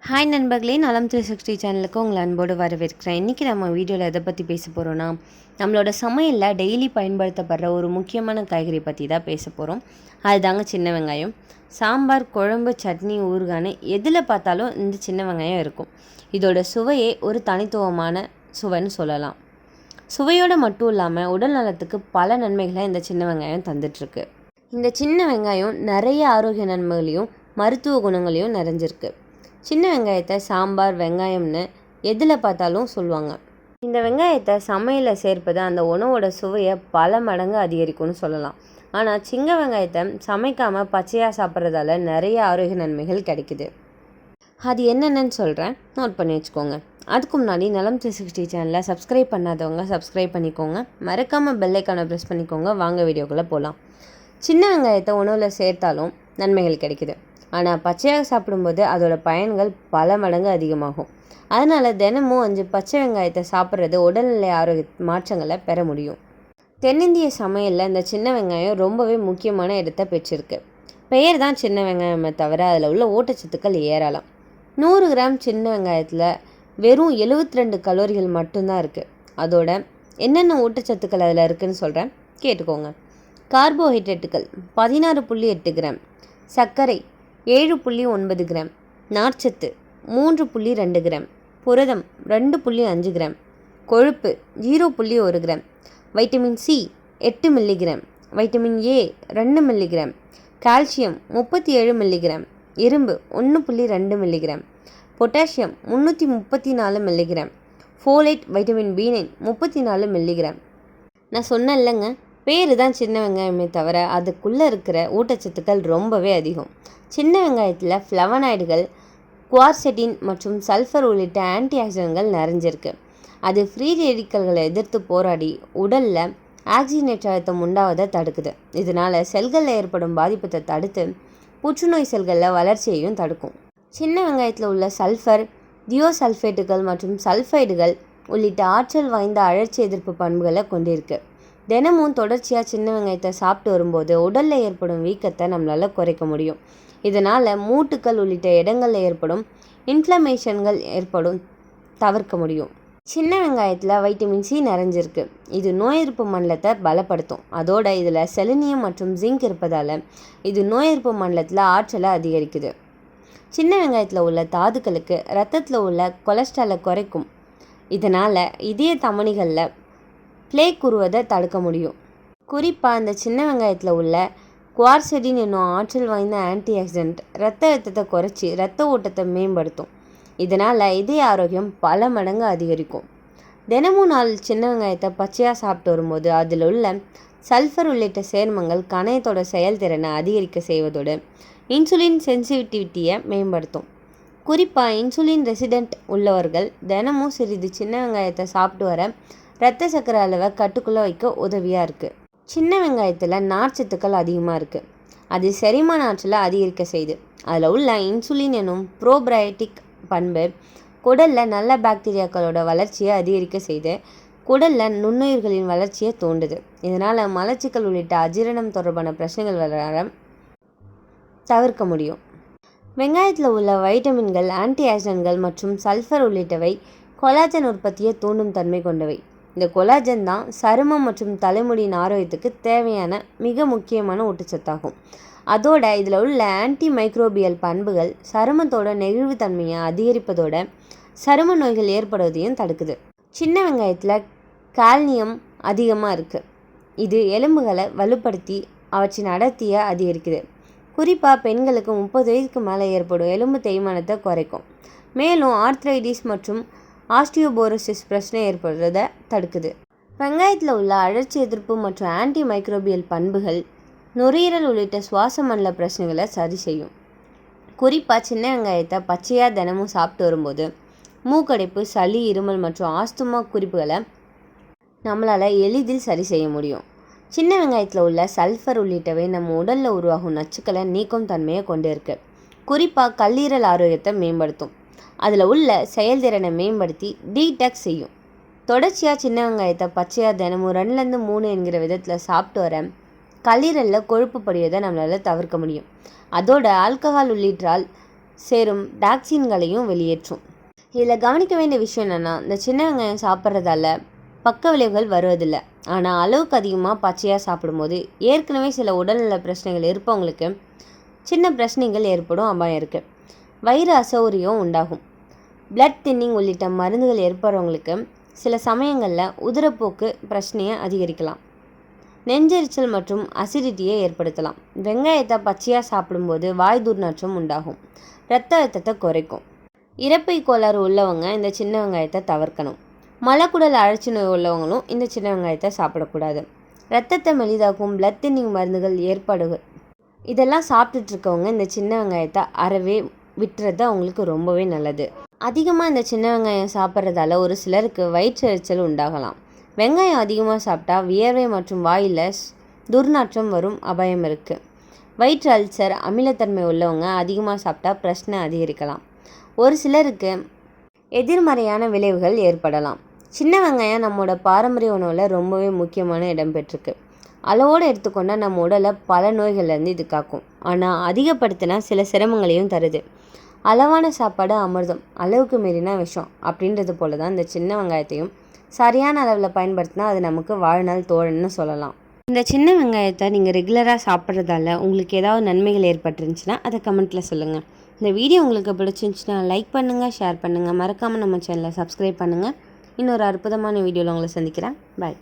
Hi நண்பர்களே, நலம் 360 சேனலுக்கு உங்களை அன்போடு வரவேற்கிறேன். இன்றைக்கி நம்ம வீடியோவில் எதை பற்றி பேச போகிறோன்னா, நம்மளோட சமையலில் டெய்லி பயன்படுத்தப்படுற ஒரு முக்கியமான காய்கறி பற்றி தான் பேச போகிறோம். அதுதாங்க சின்ன வெங்காயம். சாம்பார், குழம்பு, சட்னி, ஊறுகான்னு எதில் பார்த்தாலும் இந்த சின்ன வெங்காயம் இருக்கும். இதோட சுவையே ஒரு தனித்துவமான சுவைன்னு சொல்லலாம். சுவையோடு மட்டும் இல்லாமல் உடல் நலத்துக்கு பல நன்மைகளை இந்த சின்ன வெங்காயம் தந்துட்டுருக்கு. இந்த சின்ன வெங்காயம் நிறைய ஆரோக்கிய நன்மைகளையும் மருத்துவ குணங்களையும் நிறைஞ்சிருக்கு. சின்ன வெங்காயத்தை சாம்பார், வெங்காயம்னு எதில் பார்த்தாலும் சொல்லுவாங்க. இந்த வெங்காயத்தை சமையலில் சேர்ப்பது அந்த உணவோட சுவையை பல மடங்கு அதிகரிக்கும்னு சொல்லலாம். ஆனால் சின்ன வெங்காயத்தை சமைக்காமல் பச்சையாக சாப்பிட்றதால நிறைய ஆரோக்கிய நன்மைகள் கிடைக்குது. அது என்னென்னு சொல்கிறேன், நோட் பண்ணி வச்சுக்கோங்க. அதுக்கு முன்னாடி நலம் 360 சேனலை சப்ஸ்கிரைப் பண்ணாதவங்க சப்ஸ்கிரைப் பண்ணிக்கோங்க. மறக்காமல் பெல்லைக்கானை ப்ரெஸ் பண்ணிக்கோங்க. வாங்க வீடியோக்குள்ளே போகலாம். சின்ன வெங்காயத்தை உணவில் சேர்த்தாலும் நன்மைகள் கிடைக்குது. ஆனால் பச்சையாக சாப்பிடும்போது அதோட பயன்கள் பல மடங்கு அதிகமாகும். அதனால் தினமும் 5 பச்சை வெங்காயத்தை சாப்பிட்றது உடல்நிலை ஆரோக்கிய மாற்றங்களை பெற முடியும். தென்னிந்திய சமையலில் இந்த சின்ன வெங்காயம் ரொம்பவே முக்கியமான இடத்தை பெற்றிருக்கு. பெயர் தான் சின்ன வெங்காயமே தவிர அதில் உள்ள ஊட்டச்சத்துக்கள் ஏறலாம். 100 கிராம் சின்ன வெங்காயத்தில் வெறும் 72 கலோரிகள் மட்டும்தான் இருக்குது. அதோட என்னென்ன ஊட்டச்சத்துக்கள் அதில் இருக்குதுன்னு சொல்கிறேன், கேட்டுக்கோங்க. கார்போஹைட்ரேட்டுகள் 16.8 கிராம், சர்க்கரை 7.9 கிராம், நார்ச்சத்து 3.2 கிராம், புரதம் 2.5 கிராம், கொழுப்பு 0.1 gram, vitamin C 8 milligram, vitamin A 2 milligram, calcium 37 milligram, இரும்பு 1.2 milligram, potassium 334 milligram, folate vitamin B9 34 milligram. நான் சொன்னேன் இல்லைங்க, பேர் தான் சின்ன வெங்காயமே தவிர அதுக்குள்ளே இருக்கிற ஊட்டச்சத்துக்கள் ரொம்பவே அதிகம். சின்ன வெங்காயத்தில் ஃப்ளவனாய்டுகள், குவார்செட்டின் மற்றும் சல்ஃபர் உள்ளிட்ட ஆன்டி ஆக்சிடென்ட்கள் நிறைஞ்சிருக்கு. அது ஃப்ரீ ரேடிக்கல்களை எதிர்த்து போராடி உடலில் ஆக்சிஜனேற்ற அழுத்தம் உண்டாவதை தடுக்குது. இதனால் செல்களில் ஏற்படும் பாதிப்பத்தை தடுத்து புற்றுநோய் செல்களில் வளர்ச்சியையும் தடுக்கும். சின்ன வெங்காயத்தில் உள்ள சல்ஃபர், தியோசல்ஃபேட்டுகள் மற்றும் சல்ஃபைடுகள் உள்ளிட்ட ஆற்றல் வாய்ந்த அழற்சி எதிர்ப்பு பண்புகளை கொண்டிருக்கு. தினமும் தொடர்ச்சியாக சின்ன வெங்காயத்தை சாப்பிட்டு வரும்போது உடலில் ஏற்படும் வீக்கத்தை நம்மளால் குறைக்க முடியும். இதனால் மூட்டுக்கள் உள்ளிட்ட இடங்களில் ஏற்படும் இன்ஃப்ளமேஷன்கள் தவிர்க்க முடியும். சின்ன வெங்காயத்தில் வைட்டமின் சி நிறைஞ்சிருக்கு. இது நோய் எதிர்ப்பு மண்டலத்தை பலப்படுத்தும். அதோட இதில் செலினியம் மற்றும் ஜிங்க் இருப்பதால் இது நோய் எதிர்ப்பு மண்டலத்தில் ஆற்றலை அதிகரிக்குது. சின்ன வெங்காயத்தில் உள்ள தாதுக்களுக்கு இரத்தத்தில் உள்ள கொலஸ்ட்ராலை குறைக்கும். இதனால் இதய தமனிகளில் பிளேக் உருவதை தடுக்க முடியும். குறிப்பாக இந்த சின்ன வெங்காயத்தில் உள்ள குவார்செட்டின் என்னும் ஆற்றல் வாய்ந்த ஆன்டி ஆக்சிடென்ட் இரத்த அழுத்தத்தை குறைச்சி இரத்த ஓட்டத்தை மேம்படுத்தும். இதனால் இதய ஆரோக்கியம் பல மடங்கு அதிகரிக்கும். தினமும் 4 சின்ன வெங்காயத்தை பச்சையாக சாப்பிட்டு வரும்போது அதில் உள்ள சல்ஃபர் உள்ளிட்ட சேர்மங்கள் கணையத்தோட செயல்திறனை அதிகரிக்க செய்வதோடு இன்சுலின் சென்சிட்டிவிட்டியை மேம்படுத்தும். குறிப்பாக இன்சுலின் ரெசிடென்ட் உள்ளவர்கள் தினமும் சிறிது சின்ன வெங்காயத்தை சாப்பிட்டு வர இரத்த சர்க்கரை அளவை கட்டுக்குள்ளே வைக்க உதவியாக இருக்குது. சின்ன வெங்காயத்தில் நார்ச்சத்துக்கள் அதிகமாக இருக்குது. அது செரிமான ஆற்றலை அதிகரிக்க செய்யுது. அதில் உள்ள இன்சுலின் எனும் ப்ரோபயோட்டிக் பண்பு குடலில் நல்ல பாக்டீரியாக்களோட வளர்ச்சியை அதிகரிக்க செய்து குடலில் நுண்ணுயிர்களின் வளர்ச்சியை தூண்டுது. இதனால் மலச்சிக்கல் உள்ளிட்ட அஜீரணம் தொடர்பான பிரச்சனைகள் வர தவிர்க்க முடியும். வெங்காயத்தில் உள்ள வைட்டமின்கள், ஆன்டி ஆக்சிடென்ட்கள் மற்றும் சல்ஃபர் உள்ளிட்டவை கொலாஜன் உற்பத்தியை தூண்டும் தன்மை கொண்டவை. இந்த கொலாஜன் தான் சருமம் மற்றும் தலைமுடியின் ஆரோக்கியத்துக்கு தேவையான மிக முக்கியமான ஊட்டச்சத்தாகும். அதோட இதில் உள்ள ஆன்டி மைக்ரோபியல் பண்புகள் சருமத்தோட நெகிழ்வுத்தன்மையை அதிகரிப்பதோட சரும நோய்கள் ஏற்படுவதையும் தடுக்குது. சின்ன வெங்காயத்தில் கால்சியம் அதிகமாக இருக்குது. இது எலும்புகளை வலுப்படுத்தி அவற்றின் அடர்த்தியை அதிகரிக்குது. குறிப்பாக பெண்களுக்கு 30 வயதுக்கு மேலே ஏற்படும் எலும்பு தேய்மானத்தை குறைக்கும். மேலும் ஆர்த்ரைட்டிஸ் மற்றும் ஆஸ்டியோபோரோசிஸ் பிரச்சனை ஏற்படுறதை தடுக்குது. வெங்காயத்தில் உள்ள அழற்சி எதிர்ப்பு மற்றும் ஆன்டி மைக்ரோபியல் பண்புகள் நுரையீரல் உள்ளிட்ட சுவாச மண்டல பிரச்சனைகளை சரி செய்யும். குறிப்பாக சின்ன வெங்காயத்தை பச்சையாக தினமும் சாப்பிட்டு வரும்போது மூக்கடைப்பு, சளி, இருமல் மற்றும் ஆஸ்துமா குறிப்புகளை நம்மளால் எளிதில் சரி செய்ய முடியும். சின்ன வெங்காயத்தில் உள்ள சல்ஃபர் உள்ளிட்டவை நம்ம உடலில் உருவாகும் நச்சுக்களை நீக்கும் தன்மையை கொண்டு இருக்கு. குறிப்பாக கல்லீரல் ஆரோக்கியத்தை மேம்படுத்தும். அதில் உள்ள செயல்திறனை மேம்படுத்தி டீடாக்ஸ் செய்யும். தொடர்ச்சியாக சின்ன வெங்காயத்தை பச்சையாக தினமும் 2லேருந்து 3 என்கிற விதத்தில் சாப்பிட்டு வர கல்லீரலில் கொழுப்பு படிவதை நம்மளால் தவிர்க்க முடியும். அதோட ஆல்கஹால் உள்ளிட்டால் சேரும் டாக்சின்களையும் வெளியேற்றும். இதில் கவனிக்க வேண்டிய விஷயம் என்னென்னா, இந்த சின்ன வெங்காயம் சாப்பிட்றதால பக்க விளைவுகள் வருவதில்லை. ஆனால் அளவுக்கு அதிகமாக பச்சையாக சாப்பிடும்போது ஏற்கனவே சில உடல்நல பிரச்சனைகள் இருப்பவங்களுக்கு சின்ன பிரச்சனைகள் ஏற்படும் அபாயம் இருக்குது. வயிறு அசௌகரியம் உண்டாகும். பிளட் தின்னிங் உள்ளிட்ட மருந்துகள் ஏற்படுறவங்களுக்கு சில சமயங்களில் உதிரப்போக்கு பிரச்சனையை அதிகரிக்கலாம். நெஞ்செரிச்சல் மற்றும் அசிடிட்டியை ஏற்படுத்தலாம். வெங்காயத்தை பச்சையாக சாப்பிடும்போது வாய் துர்நாற்றம் உண்டாகும். இரத்த அழுத்தத்தை குறைக்கும். இரைப்பை கோளாறு உள்ளவங்க இந்த சின்ன வெங்காயத்தை தவிர்க்கணும். மலக்குடல் அழற்சி நோய் உள்ளவங்களும் இந்த சின்ன வெங்காயத்தை சாப்பிடக்கூடாது. இரத்தத்தை மெலிதாக்கும் பிளட் தின்னிங் மருந்துகள் இதெல்லாம் சாப்பிட்டுட்டு இருக்கவங்க இந்த சின்ன வெங்காயத்தை அறவே விட்டுறது அவங்களுக்கு ரொம்பவே நல்லது. அதிகமாக இந்த சின்ன வெங்காயம் சாப்பிட்றதால ஒரு சிலருக்கு வயிற்றெரிச்சல் உண்டாகலாம். வெங்காயம் அதிகமாக சாப்பிட்டா வியர்வை மற்றும் வாயில் துர்நாற்றம் வரும் அபாயம் இருக்குது. வயிற்று அல்சர், அமிலத்தன்மை உள்ளவங்க அதிகமாக சாப்பிட்டா பிரச்சனை அதிகரிக்கலாம். ஒரு சிலருக்கு எதிர்மறையான விளைவுகள் ஏற்படலாம். சின்ன வெங்காயம் நம்மளோட பாரம்பரிய உணவில் ரொம்பவே முக்கியமான இடம் பெற்றிருக்கு. அளவோடு எடுத்துக்கொண்டால் நம்ம உடலை பல நோய்கள்லேருந்து இது காக்கும். ஆனால் அதிகப்படுத்தினா சில சிரமங்களையும் தருது. அளவான சாப்பாடு அமிர்தம், அளவுக்கு மீறினா விஷம் அப்படின்றது போல தான் இந்த சின்ன வெங்காயத்தையும் சரியான அளவில் பயன்படுத்தினா அது நமக்கு வாழ்நாள் தோழன்னு சொல்லலாம். இந்த சின்ன வெங்காயத்தை நீங்கள் ரெகுலராக சாப்பிட்றதால உங்களுக்கு ஏதாவது நன்மைகள் ஏற்பட்டுருந்துச்சுன்னா அதை கமெண்ட்டில் சொல்லுங்கள். இந்த வீடியோ உங்களுக்கு பிடிச்சிருந்துச்சுன்னா லைக் பண்ணுங்கள், ஷேர் பண்ணுங்கள், மறக்காமல் நம்ம சேனலை சப்ஸ்கிரைப் பண்ணுங்கள். இன்னொரு அற்புதமான வீடியோவில் உங்களை சந்திக்கிறேன். பாய்.